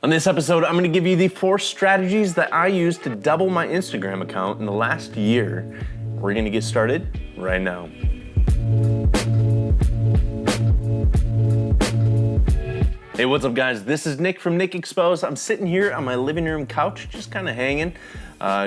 On this episode, I'm going to give you the 4 strategies that I used to double my Instagram account in the last year. We're going to get started right now. Hey, what's up guys? This is Nick from Nick Exposed. I'm sitting here on my living room couch, just kind of hanging.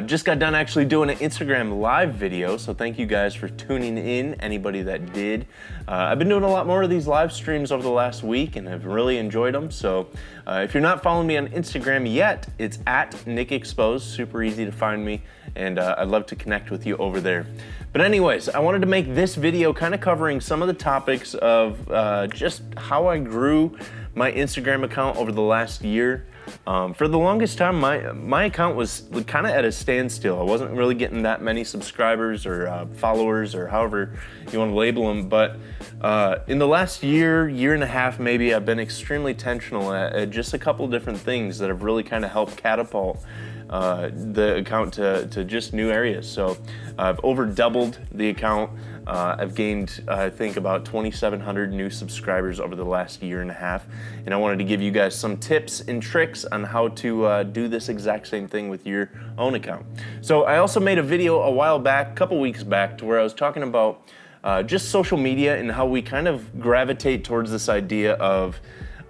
Just got done actually doing an Instagram live video, so thank you guys for tuning in, anybody that did. I've been doing a lot more of these live streams over the last week and have really enjoyed them. So if you're not following me on Instagram yet, it's at Nick Exposed, super easy to find me, and I'd love to connect with you over there. But anyways, I wanted to make this video kind of covering some of the topics of just how I grew my Instagram account over the last year. For the longest time, my account was kind of at a standstill. I wasn't really getting that many subscribers or followers or however you want to label them. But in the last year and a half, maybe, I've been extremely intentional at just a couple different things that have really kind of helped catapult the account to just new areas. So I've over doubled the account. I've gained, I think, about 2,700 new subscribers over the last year and a half. And I wanted to give you guys some tips and tricks on how to do this exact same thing with your own account. So I also made a video a while back, a couple weeks back, to where I was talking about just social media and how we kind of gravitate towards this idea of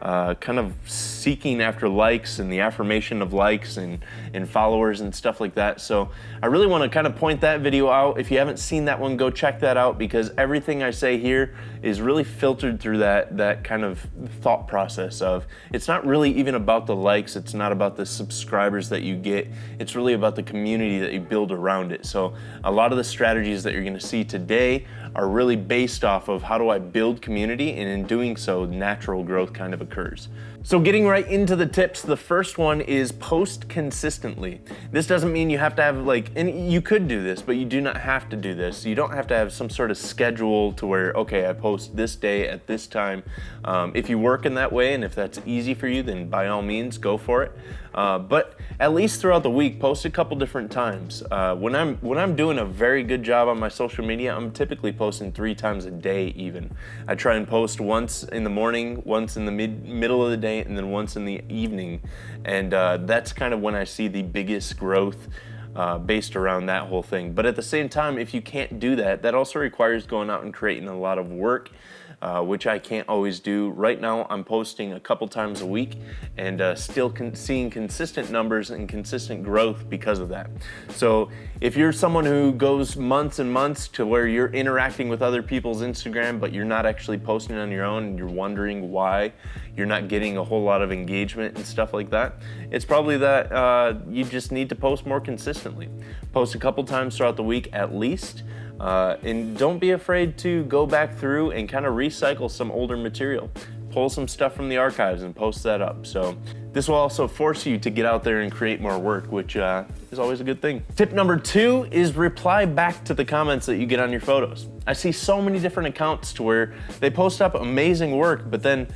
kind of seeking after likes and the affirmation of likes and followers and stuff like that. So I really want to kind of point that video out. If you haven't seen that one, go check that out, because everything I say here is really filtered through that kind of thought process of, it's not really even about the likes, it's not about the subscribers that you get, it's really about the community that you build around it. So a lot of the strategies that you're going to see today are really based off of how do I build community, and in doing so, natural growth kind of occurs. So getting right into the tips, the first one is post consistently. This doesn't mean you have to have and you could do this, but you do not have to do this. You don't have to have some sort of schedule to where, okay, I post this day at this time. If you work in that way, and if that's easy for you, then by all means, go for it. But at least throughout the week, post a couple different times. When I'm doing a very good job on my social media, I'm typically posting 3 times a day even. I try and post once in the morning, once in the middle of the day, and then once in the evening. And that's kind of when I see the biggest growth based around that whole thing. But at the same time, if you can't do that, that also requires going out and creating a lot of work, which I can't always do. Right now, I'm posting a couple times a week and still seeing consistent numbers and consistent growth because of that. So if you're someone who goes months and months to where you're interacting with other people's Instagram, but you're not actually posting on your own, and you're wondering why you're not getting a whole lot of engagement and stuff like that, it's probably that you just need to post more consistently. Post a couple times throughout the week at least. And don't be afraid to go back through and kind of recycle some older material. Pull some stuff from the archives and post that up. So this will also force you to get out there and create more work, which is always a good thing. Tip number 2 is reply back to the comments that you get on your photos. I see so many different accounts to where they post up amazing work, but then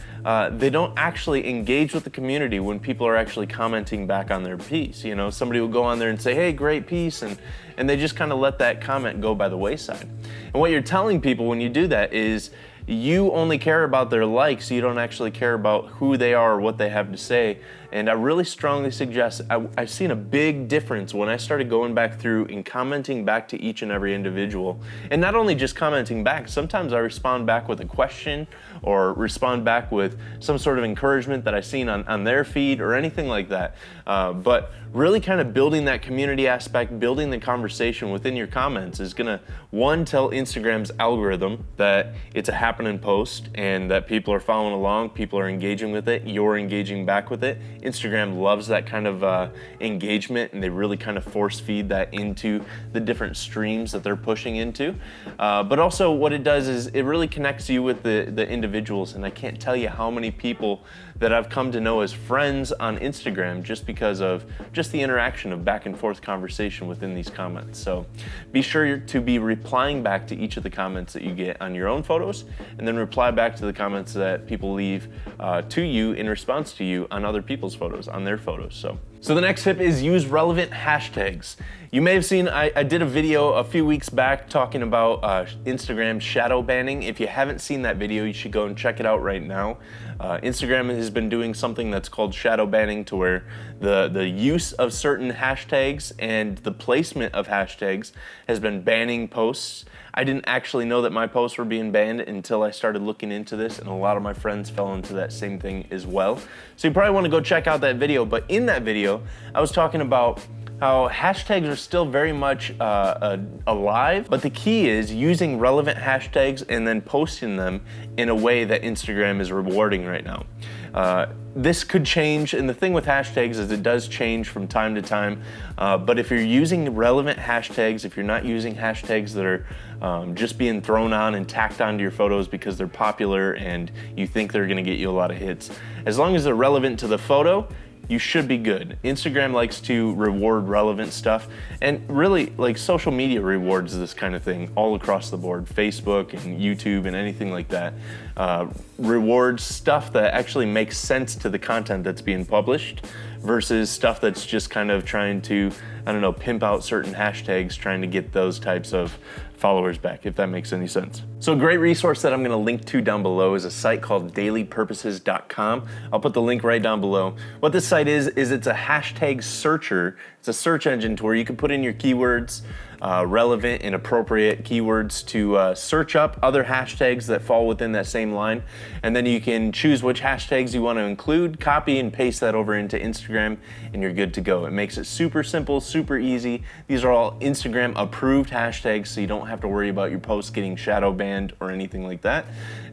they don't actually engage with the community when people are actually commenting back on their piece. You know, somebody will go on there and say, hey, great piece, and they just kind of let that comment go by the wayside. And what you're telling people when you do that is, you only care about their likes, you don't actually care about who they are or what they have to say. And I really strongly suggest, I've seen a big difference when I started going back through and commenting back to each and every individual. And not only just commenting back, sometimes I respond back with a question or respond back with some sort of encouragement that I've seen on their feed or anything like that. But really kind of building that community aspect, building the conversation within your comments is gonna, one, tell Instagram's algorithm that it's a happening post and that people are following along, people are engaging with it, you're engaging back with it. Instagram loves that kind of engagement, and they really kind of force feed that into the different streams that they're pushing into. But also what it does is it really connects you with the individuals, and I can't tell you how many people that I've come to know as friends on Instagram just because of just the interaction of back and forth conversation within these comments. So be sure to be replying back to each of the comments that you get on your own photos, and then reply back to the comments that people leave to you in response to you on other people's photos, on their photos. So the next tip is use relevant hashtags. You may have seen, I did a video a few weeks back talking about Instagram shadow banning. If you haven't seen that video, you should go and check it out right now. Instagram has been doing something that's called shadow banning, to where the use of certain hashtags and the placement of hashtags has been banning posts. I didn't actually know that my posts were being banned until I started looking into this, and a lot of my friends fell into that same thing as well. So you probably want to go check out that video, but in that video, I was talking about how hashtags are still very much alive, but the key is using relevant hashtags and then posting them in a way that Instagram is rewarding right now. This could change, and the thing with hashtags is it does change from time to time, but if you're using relevant hashtags, if you're not using hashtags that are just being thrown on and tacked onto your photos because they're popular and you think they're gonna get you a lot of hits, as long as they're relevant to the photo, you should be good. Instagram likes to reward relevant stuff, and really, like, social media rewards this kind of thing all across the board. Facebook and YouTube and anything like that rewards stuff that actually makes sense to the content that's being published versus stuff that's just kind of trying to, I don't know, pimp out certain hashtags, trying to get those types of followers back, if that makes any sense. So a great resource that I'm gonna link to down below is a site called dailypurposes.com. I'll put the link right down below. What this site is it's a hashtag searcher. It's a search engine to where you can put in your keywords, relevant and appropriate keywords to search up other hashtags that fall within that same line. And then you can choose which hashtags you want to include, copy and paste that over into Instagram, and you're good to go. It makes it super simple, super easy. These are all Instagram approved hashtags, so you don't have to worry about your posts getting shadow banned or anything like that.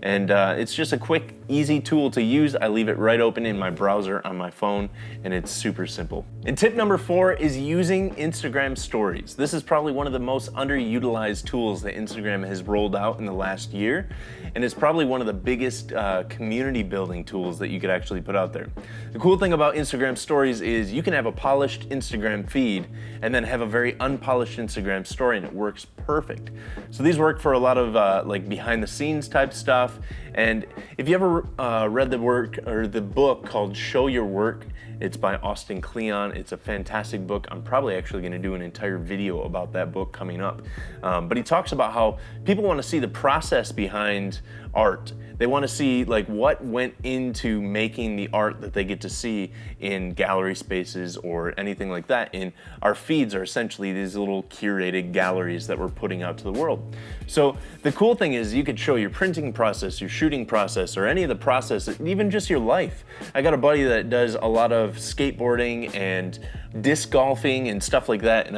And it's just a quick, easy tool to use. I leave it right open in my browser on my phone, and it's super simple. And tip number 4 is using Instagram stories. This is probably one of the most underutilized tools that Instagram has rolled out in the last year, and it's probably one of the biggest community building tools that you could actually put out there. The cool thing about Instagram stories is you can have a polished Instagram feed and then have a very unpolished Instagram story, and it works perfect. So these work for a lot of like behind the scenes type stuff. And if you ever read the work or the book called Show Your Work, it's by Austin Kleon. It's a fantastic book. I'm probably actually going to do an entire video about that book coming up. But he talks about how people want to see the process behind art. They want to see like what went into making the art that they get to see in gallery spaces or anything like that. And our feeds are essentially these little curated galleries that we're putting out to the world. So the cool thing is you could show your printing process, your shooting process, or any of the process, even just your life. I got a buddy that does a lot of skateboarding and disc golfing and stuff like that, and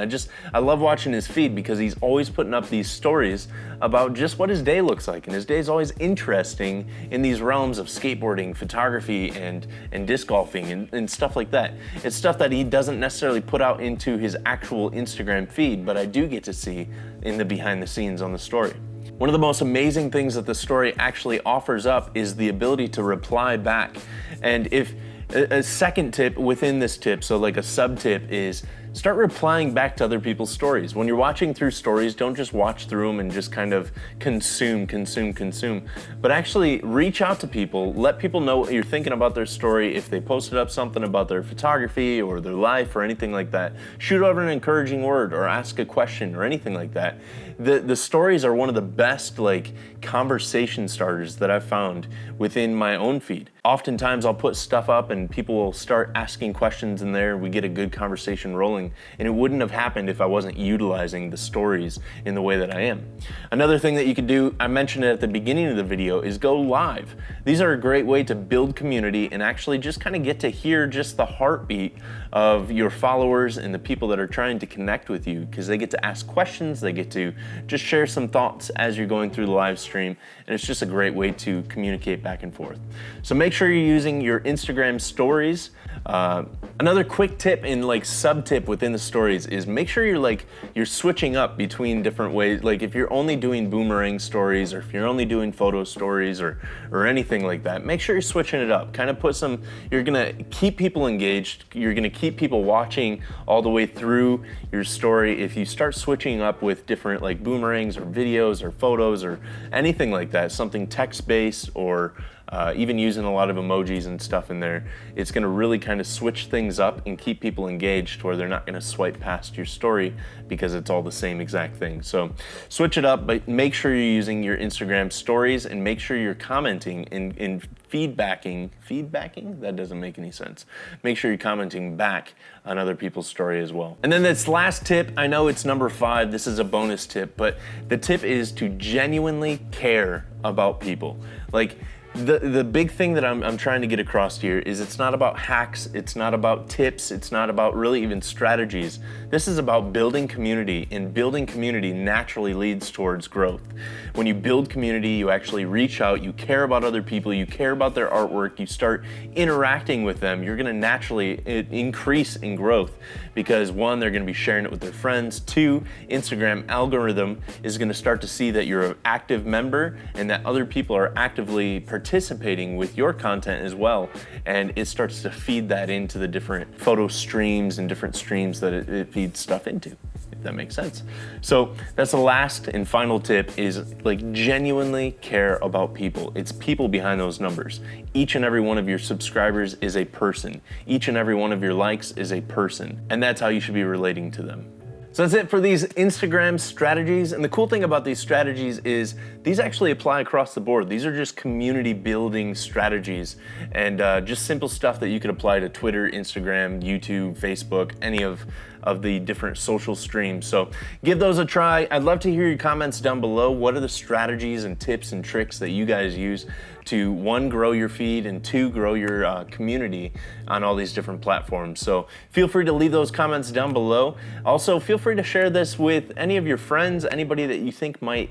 I love watching his feed because he's always putting up these stories about just what his day looks like, and his day is always interesting in these realms of skateboarding, photography, and disc golfing and stuff like that. It's stuff that he doesn't necessarily put out into his actual Instagram feed, but I do get to see in the behind the scenes on the story. One of the most amazing things that the story actually offers up is the ability to reply back. And if a second tip within this tip, so like a sub tip, is start replying back to other people's stories. When you're watching through stories, don't just watch through them and just kind of consume, but actually reach out to people, let people know what you're thinking about their story. If they posted up something about their photography or their life or anything like that, shoot over an encouraging word or ask a question or anything like that. The stories are one of the best like conversation starters that I've found within my own feed. Oftentimes I'll put stuff up and people will start asking questions in there. We get a good conversation rolling, and it wouldn't have happened if I wasn't utilizing the stories in the way that I am. Another thing that you could do, I mentioned it at the beginning of the video, is go live. These are a great way to build community and actually just kind of get to hear just the heartbeat of your followers and the people that are trying to connect with you, because they get to ask questions, they get to just share some thoughts as you're going through the live stream, and it's just a great way to communicate back and forth. So make sure you're using your Instagram stories. Another quick tip and like sub tip within the stories is make sure you're switching up between different ways. Like if you're only doing boomerang stories, or if you're only doing photo stories or anything like that, make sure you're switching it up. Kind of put some, you're gonna keep people engaged, you're gonna keep people watching all the way through your story. If you start switching up with different like boomerangs or videos or photos or anything like that, something text-based or even using a lot of emojis and stuff in there, it's gonna really kind of switch things up and keep people engaged to where they're not gonna swipe past your story because it's all the same exact thing. So switch it up, but make sure you're using your Instagram stories and make sure you're commenting and feedbacking? That doesn't make any sense. Make sure you're commenting back on other people's story as well. And then this last tip, I know it's number 5, this is a bonus tip, but the tip is to genuinely care about people. Like, the big thing that I'm trying to get across here is it's not about hacks, it's not about tips, it's not about really even strategies. This is about building community, and building community naturally leads towards growth. When you build community, you actually reach out, you care about other people, you care about their artwork, you start interacting with them, you're gonna naturally increase in growth because 1, they're gonna be sharing it with their friends, 2, Instagram algorithm is gonna start to see that you're an active member and that other people are actively participating with your content as well, and it starts to feed that into the different photo streams and different streams that it feeds stuff into, if that makes sense. So that's the last and final tip, is like genuinely care about people. It's people behind those numbers. Each and every one of your subscribers is a person. Each and every one of your likes is a person, and that's how you should be relating to them. So that's it for these Instagram strategies. And the cool thing about these strategies is these actually apply across the board. These are just community building strategies and just simple stuff that you could apply to Twitter, Instagram, YouTube, Facebook, any of the different social streams. So give those a try. I'd love to hear your comments down below. What are the strategies and tips and tricks that you guys use to 1, grow your feed, and 2, grow your community on all these different platforms? So feel free to leave those comments down below. Also, feel free to share this with any of your friends, anybody that you think might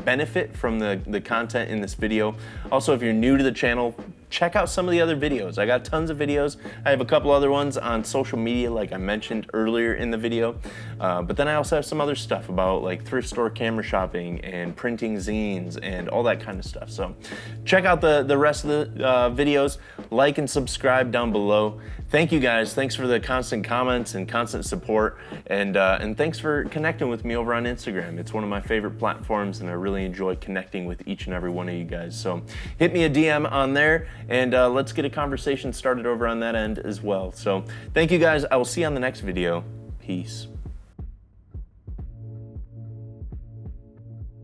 benefit from the content in this video. Also, if you're new to the channel, check out some of the other videos. I got tons of videos. I have a couple other ones on social media, like I mentioned earlier in the video. But then I also have some other stuff about like thrift store camera shopping and printing zines and all that kind of stuff. So check out the rest of the videos. Like and subscribe down below. Thank you guys. Thanks for the constant comments and constant support. And thanks for connecting with me over on Instagram. It's one of my favorite platforms, and I really enjoy connecting with each and every one of you guys. So hit me a DM on there, and let's get a conversation started over on that end as well. So thank you guys. I will see you on the next video. Peace.